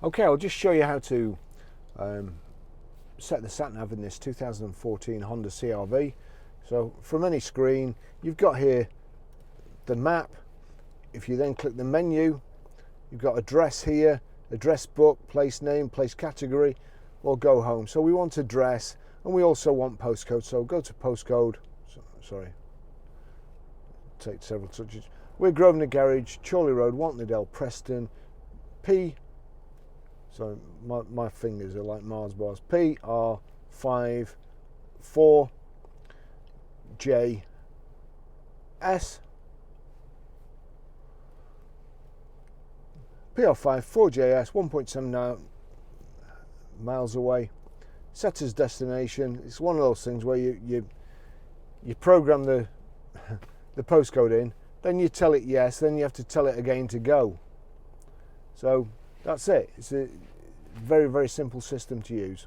Okay, I'll just show you how to set the sat-nav in this 2014 Honda CR-V. So from any screen, you've got here the map. If you then click the menu, you've got address here, address book, place name, place category, or go home. So we want address, and we also want postcode. So go to postcode. Sorry, take several touches. We're Grosvenor Garage, Chorley Road, Wantly, Preston, P. So my fingers are like Mars bars. PR5 4JS. PR5 4JS, 1.79 miles away. Set as destination. It's one of those things where you program the postcode in, then you tell it yes, then you have to tell it again to go. So that's it. It's a very, very simple system to use.